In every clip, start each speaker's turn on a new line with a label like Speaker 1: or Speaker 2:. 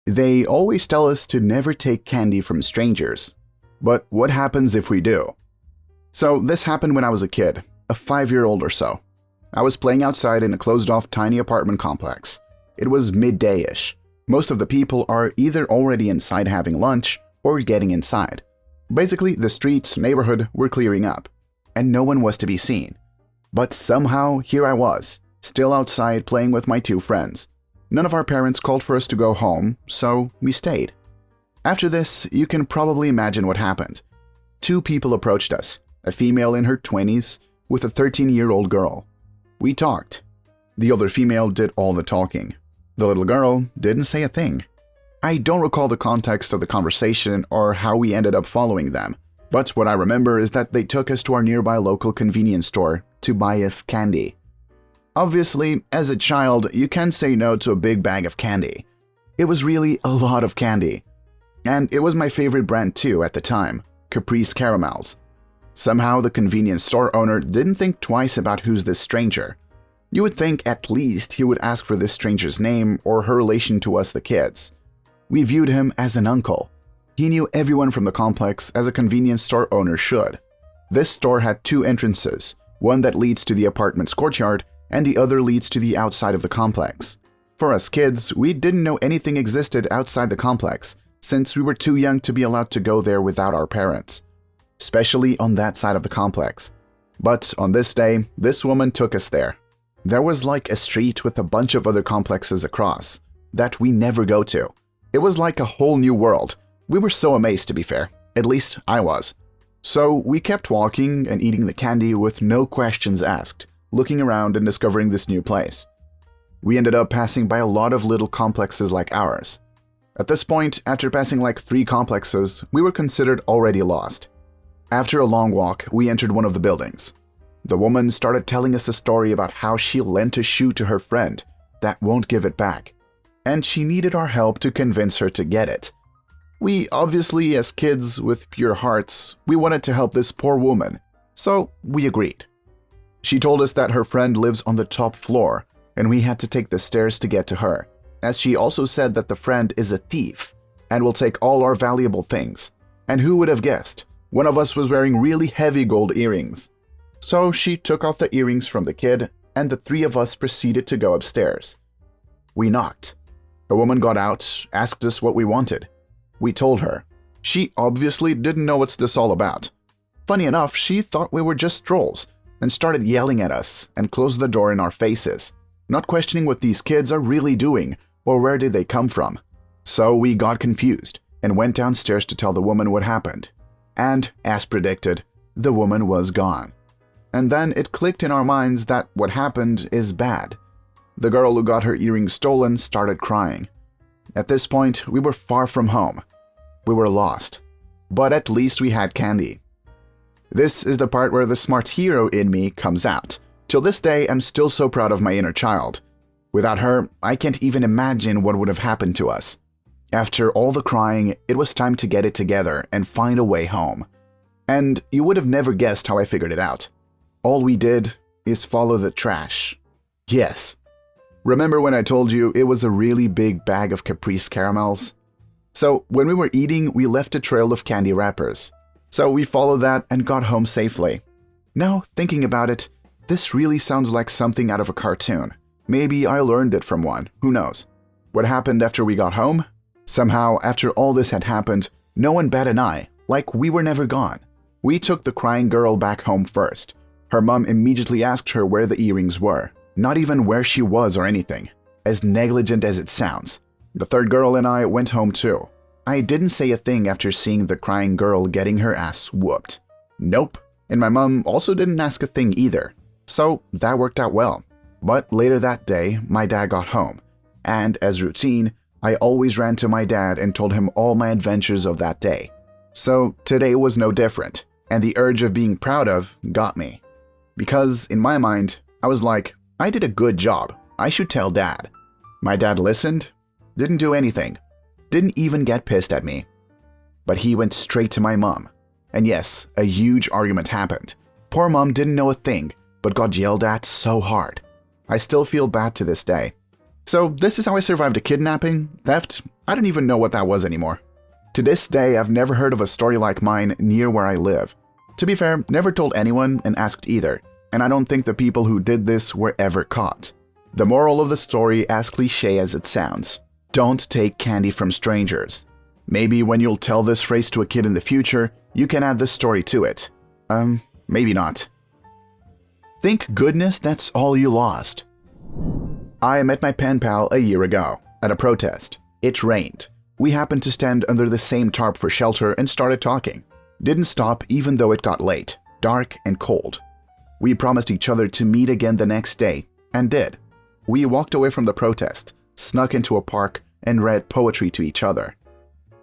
Speaker 1: They always tell us to never take candy from strangers. But what happens if we do? So this happened when I was a kid, a 5-year-old or so. I was playing outside in a closed-off tiny apartment complex. It was midday-ish. Most of the people are either already inside having lunch or getting inside. Basically, the streets, neighborhood were clearing up, and no one was to be seen. But somehow, here I was, still outside playing with my 2 friends. None of our parents called for us to go home, so we stayed. After this, you can probably imagine what happened. 2 people approached us, a female in her 20s with a 13-year-old girl. We talked. The older female did all the talking. The little girl didn't say a thing. I don't recall the context of the conversation or how we ended up following them, but what I remember is that they took us to our nearby local convenience store to buy us candy. Obviously, as a child, you can't say no to a big bag of candy. It was really a lot of candy. And it was my favorite brand too at the time, Caprice Caramels. Somehow the convenience store owner didn't think twice about who's this stranger. You would think at least he would ask for this stranger's name or her relation to us the kids. We viewed him as an uncle. He knew everyone from the complex as a convenience store owner should. This store had 2 entrances, one that leads to the apartment's courtyard and the other leads to the outside of the complex. For us kids, we didn't know anything existed outside the complex since we were too young to be allowed to go there without our parents, especially on that side of the complex. But on this day, this woman took us there. There was like a street with a bunch of other complexes across that we never go to. It was like a whole new world. We were so amazed, to be fair. At least I was. So we kept walking and eating the candy with no questions asked, looking around and discovering this new place. We ended up passing by a lot of little complexes like ours. At this point, after passing like 3 complexes, we were considered already lost. After a long walk, we entered one of the buildings. The woman started telling us a story about how she lent a shoe to her friend that won't give it back, and she needed our help to convince her to get it. We obviously, as kids with pure hearts, we wanted to help this poor woman, so we agreed. She told us that her friend lives on the top floor, and we had to take the stairs to get to her, as she also said that the friend is a thief and will take all our valuable things. And who would have guessed? One of us was wearing really heavy gold earrings. So she took off the earrings from the kid, and the 3 of us proceeded to go upstairs. We knocked. A woman got out, asked us what we wanted. We told her. She obviously didn't know what's this all about. Funny enough, she thought we were just trolls and started yelling at us and closed the door in our faces, not questioning what these kids are really doing or where did they come from. So we got confused and went downstairs to tell the woman what happened. And, as predicted, the woman was gone. And then it clicked in our minds that what happened is bad. The girl who got her earrings stolen started crying. At this point, we were far from home. We were lost. But at least we had candy. This is the part where the smart hero in me comes out. Till this day, I'm still so proud of my inner child. Without her, I can't even imagine what would have happened to us. After all the crying, it was time to get it together and find a way home. And you would have never guessed how I figured it out. All we did is follow the trash. Yes. Remember when I told you it was a really big bag of Caprice caramels? So when we were eating, we left a trail of candy wrappers. So we followed that and got home safely. Now, thinking about it, this really sounds like something out of a cartoon. Maybe I learned it from one, who knows? What happened after we got home? Somehow, after all this had happened, no one bat an eye, like we were never gone. We took the crying girl back home first. Her mom immediately asked her where the earrings were, not even where she was or anything, as negligent as it sounds. The third girl and I went home too. I didn't say a thing after seeing the crying girl getting her ass whooped. Nope, and my mom also didn't ask a thing either. So that worked out well. But later that day, my dad got home, and as routine, I always ran to my dad and told him all my adventures of that day. So today was no different, and the urge of being proud of got me. Because in my mind, I was like, I did a good job, I should tell Dad. My dad listened, didn't do anything, didn't even get pissed at me. But he went straight to my mom. And yes, a huge argument happened. Poor mom didn't know a thing, but got yelled at so hard. I still feel bad to this day. So this is how I survived a kidnapping, theft. I don't even know what that was anymore. To this day, I've never heard of a story like mine near where I live. To be fair, never told anyone and asked either, and I don't think the people who did this were ever caught. The moral of the story, as cliché as it sounds, don't take candy from strangers. Maybe when you'll tell this phrase to a kid in the future, you can add this story to it. Maybe not. Thank goodness that's all you lost. I met my pen pal a year ago, at a protest. It rained. We happened to stand under the same tarp for shelter and started talking. Didn't stop even though it got late, dark and cold. We promised each other to meet again the next day, and did. We walked away from the protest, snuck into a park, and read poetry to each other.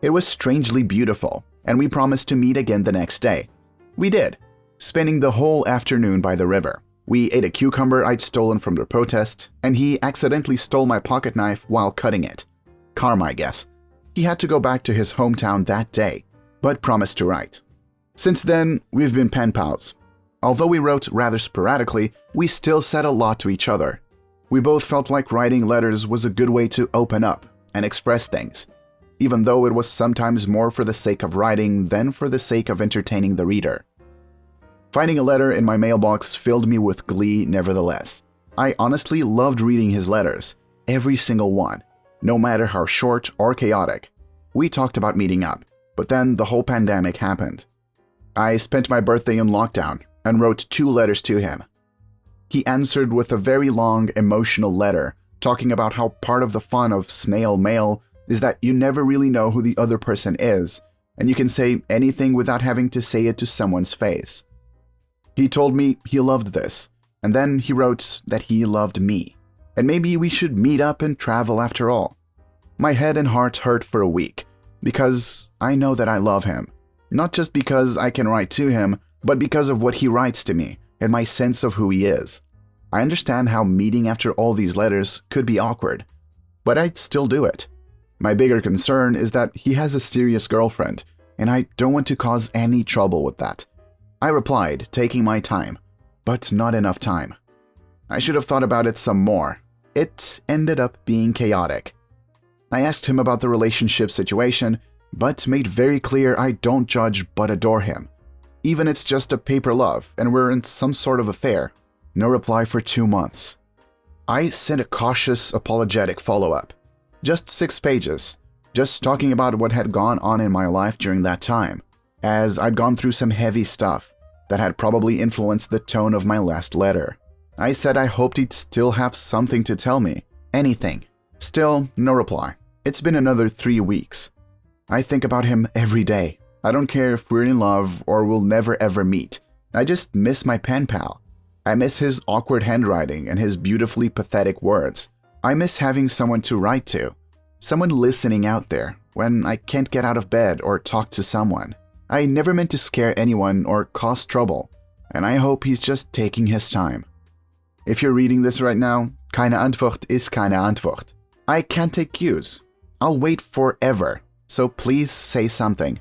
Speaker 1: It was strangely beautiful, and we promised to meet again the next day. We did, spending the whole afternoon by the river. We ate a cucumber I'd stolen from the protest, and he accidentally stole my pocket knife while cutting it. Karma, I guess. He had to go back to his hometown that day, but promised to write. Since then, we've been pen pals. Although we wrote rather sporadically, we still said a lot to each other. We both felt like writing letters was a good way to open up and express things, even though it was sometimes more for the sake of writing than for the sake of entertaining the reader. Finding a letter in my mailbox filled me with glee nevertheless. I honestly loved reading his letters, every single one, no matter how short or chaotic. We talked about meeting up, but then the whole pandemic happened. I spent my birthday in lockdown and wrote 2 letters to him. He answered with a very long, emotional letter, talking about how part of the fun of snail mail is that you never really know who the other person is, and you can say anything without having to say it to someone's face. He told me he loved this, and then he wrote that he loved me, and maybe we should meet up and travel after all. My head and heart hurt for a week, because I know that I love him, not just because I can write to him, but because of what he writes to me and my sense of who he is. I understand how meeting after all these letters could be awkward, but I'd still do it. My bigger concern is that he has a serious girlfriend, and I don't want to cause any trouble with that. I replied, taking my time, but not enough time. I should have thought about it some more. It ended up being chaotic. I asked him about the relationship situation, but made very clear I don't judge but adore him. Even it's just a paper love and we're in some sort of affair. No reply for 2 months. I sent a cautious, apologetic follow-up. Just 6 pages, just talking about what had gone on in my life during that time, as I'd gone through some heavy stuff that had probably influenced the tone of my last letter. I said I hoped he'd still have something to tell me, anything. Still, no reply. It's been another 3 weeks. I think about him every day. I don't care if we're in love or we'll never ever meet. I just miss my pen pal. I miss his awkward handwriting and his beautifully pathetic words. I miss having someone to write to, someone listening out there when I can't get out of bed or talk to someone. I never meant to scare anyone or cause trouble, and I hope he's just taking his time. If you're reading this right now, keine Antwort ist keine Antwort. I can't take cues. I'll wait forever, so please say something.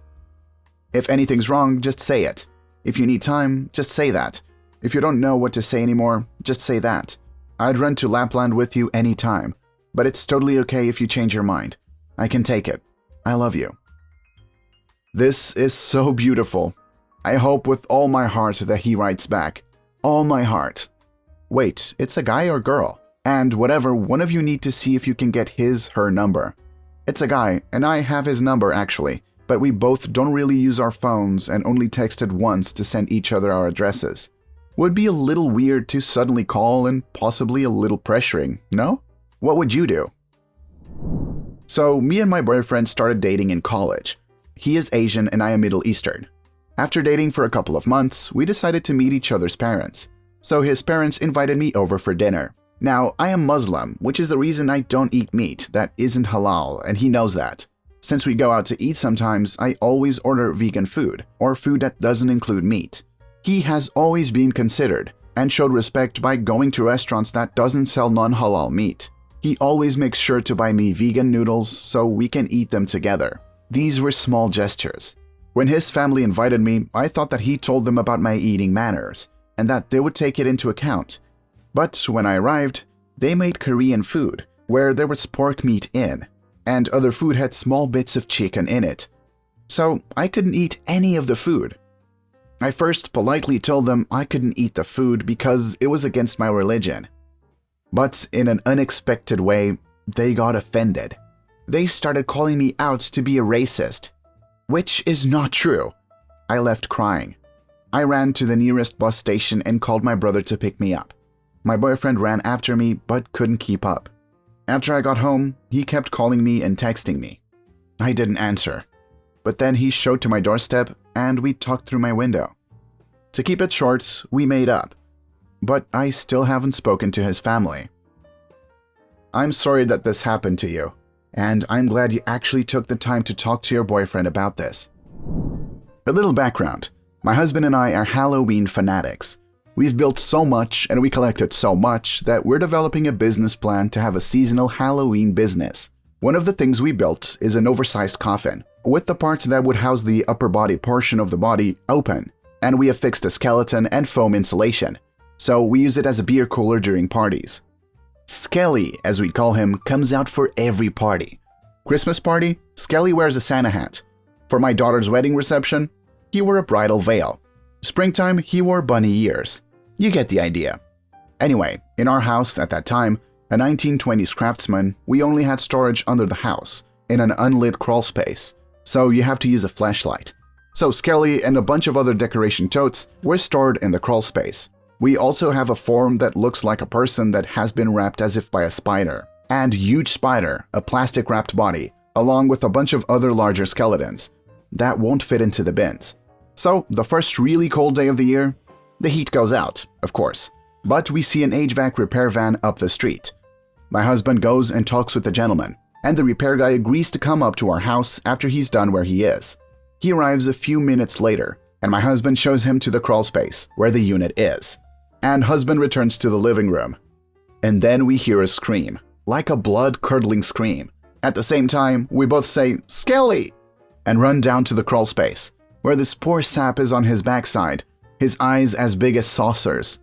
Speaker 1: If anything's wrong, just say it. If you need time, just say that. If you don't know what to say anymore, just say that. I'd run to Lapland with you anytime, but it's totally okay if you change your mind. I can take it. I love you. This is so beautiful. I hope with all my heart that he writes back. All my heart. Wait, it's a guy or girl? And whatever, one of you need to see if you can get her number. It's a guy, and I have his number actually, but we both don't really use our phones and only texted once to send each other our addresses. Would be a little weird to suddenly call and possibly a little pressuring, no? What would you do? So, me and my boyfriend started dating in college. He is Asian and I am Middle Eastern. After dating for a couple of months, we decided to meet each other's parents. So his parents invited me over for dinner. Now, I am Muslim, which is the reason I don't eat meat that isn't halal, and he knows that. Since we go out to eat sometimes, I always order vegan food, or food that doesn't include meat. He has always been considered, and showed respect by going to restaurants that doesn't sell non-halal meat. He always makes sure to buy me vegan noodles so we can eat them together. These were small gestures. When his family invited me, I thought that he told them about my eating manners, and that they would take it into account. But when I arrived, they made Korean food, where there was pork meat in, and other food had small bits of chicken in it. So I couldn't eat any of the food. I first politely told them I couldn't eat the food because it was against my religion. But in an unexpected way, they got offended. They started calling me out to be a racist, which is not true. I left crying. I ran to the nearest bus station and called my brother to pick me up. My boyfriend ran after me but couldn't keep up. After I got home, he kept calling me and texting me. I didn't answer, but then he showed to my doorstep and we talked through my window. To keep it short, we made up, but I still haven't spoken to his family. I'm sorry that this happened to you, and I'm glad you actually took the time to talk to your boyfriend about this. A little background. My husband and I are Halloween fanatics. We've built so much and we collected so much that we're developing a business plan to have a seasonal Halloween business. One of the things we built is an oversized coffin, with the part that would house the upper body portion of the body open, and we affixed a skeleton and foam insulation, so we use it as a beer cooler during parties. Skelly, as we call him, comes out for every party. Christmas party, Skelly wears a Santa hat. For my daughter's wedding reception, he wore a bridal veil. Springtime, he wore bunny ears. You get the idea. Anyway, in our house at that time, a 1920s craftsman, we only had storage under the house, in an unlit crawl space, so you have to use a flashlight. So Skelly and a bunch of other decoration totes were stored in the crawl space. We also have a form that looks like a person that has been wrapped as if by a spider, and huge spider, a plastic-wrapped body, along with a bunch of other larger skeletons that won't fit into the bins. So, the first really cold day of the year, the heat goes out, of course, but we see an HVAC repair van up the street. My husband goes and talks with the gentleman, and the repair guy agrees to come up to our house after he's done where he is. He arrives a few minutes later, and my husband shows him to the crawl space, where the unit is. And husband returns to the living room. And then we hear a scream, like a blood-curdling scream. At the same time, we both say, "Skelly!" and run down to the crawl space, where this poor sap is on his backside, his eyes as big as saucers.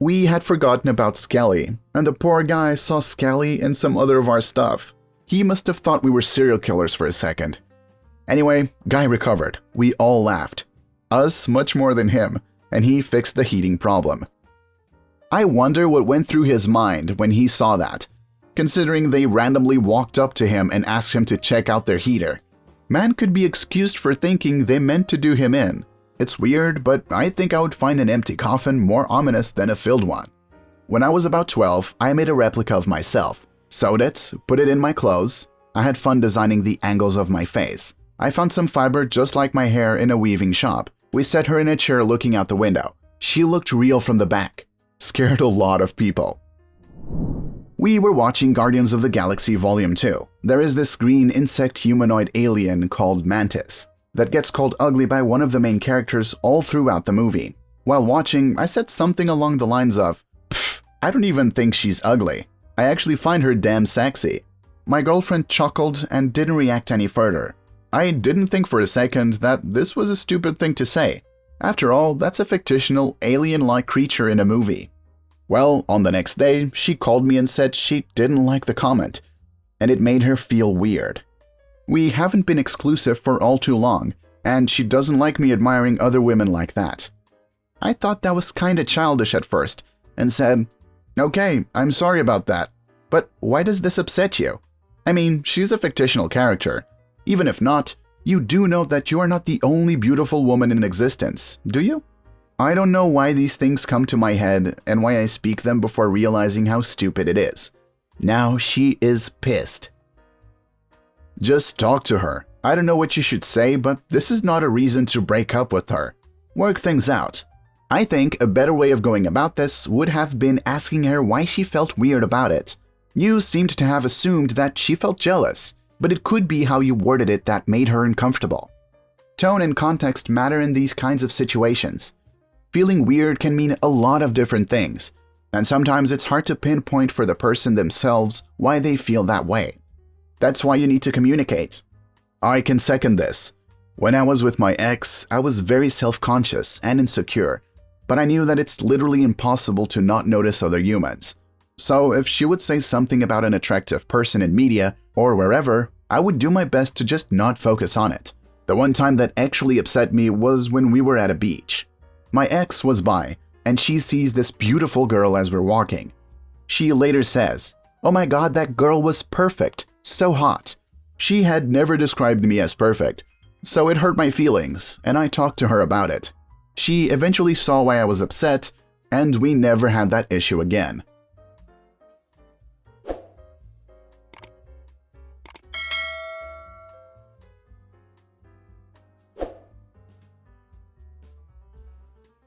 Speaker 1: We had forgotten about Skelly, and the poor guy saw Skelly and some other of our stuff. He must have thought we were serial killers for a second. Anyway, guy recovered. We all laughed. Us much more than him, and he fixed the heating problem. I wonder what went through his mind when he saw that, considering they randomly walked up to him and asked him to check out their heater. Man could be excused for thinking they meant to do him in. It's weird, but I think I would find an empty coffin more ominous than a filled one. When I was about 12, I made a replica of myself, sewed it, put it in my clothes. I had fun designing the angles of my face. I found some fiber just like my hair in a weaving shop. We set her in a chair looking out the window. She looked real from the back. Scared a lot of people. We were watching Guardians of the Galaxy Volume 2. There is this green insect humanoid alien called Mantis that gets called ugly by one of the main characters all throughout the movie. While watching, I said something along the lines of, "Pfft, I don't even think she's ugly. I actually find her damn sexy." My girlfriend chuckled and didn't react any further. I didn't think for a second that this was a stupid thing to say. After all, that's a fictional, alien-like creature in a movie. Well, on the next day, she called me and said she didn't like the comment, and it made her feel weird. We haven't been exclusive for all too long, and she doesn't like me admiring other women like that. I thought that was kinda childish at first, and said, "Okay, I'm sorry about that, but why does this upset you? I mean, she's a fictional character. Even if not, you do know that you are not the only beautiful woman in existence, do you?" I don't know why these things come to my head and why I speak them before realizing how stupid it is. Now she is pissed. Just talk to her. I don't know what you should say, but this is not a reason to break up with her. Work things out. I think a better way of going about this would have been asking her why she felt weird about it. You seemed to have assumed that she felt jealous, but it could be how you worded it that made her uncomfortable. Tone and context matter in these kinds of situations. Feeling weird can mean a lot of different things, and sometimes it's hard to pinpoint for the person themselves why they feel that way. That's why you need to communicate. I can second this. When I was with my ex, I was very self-conscious and insecure, but I knew that it's literally impossible to not notice other humans. So if she would say something about an attractive person in media or wherever, I would do my best to just not focus on it. The one time that actually upset me was when we were at a beach. My ex was by, and she sees this beautiful girl as we're walking. She later says, "Oh my god, that girl was perfect, so hot." She had never described me as perfect, so it hurt my feelings, and I talked to her about it. She eventually saw why I was upset, and we never had that issue again.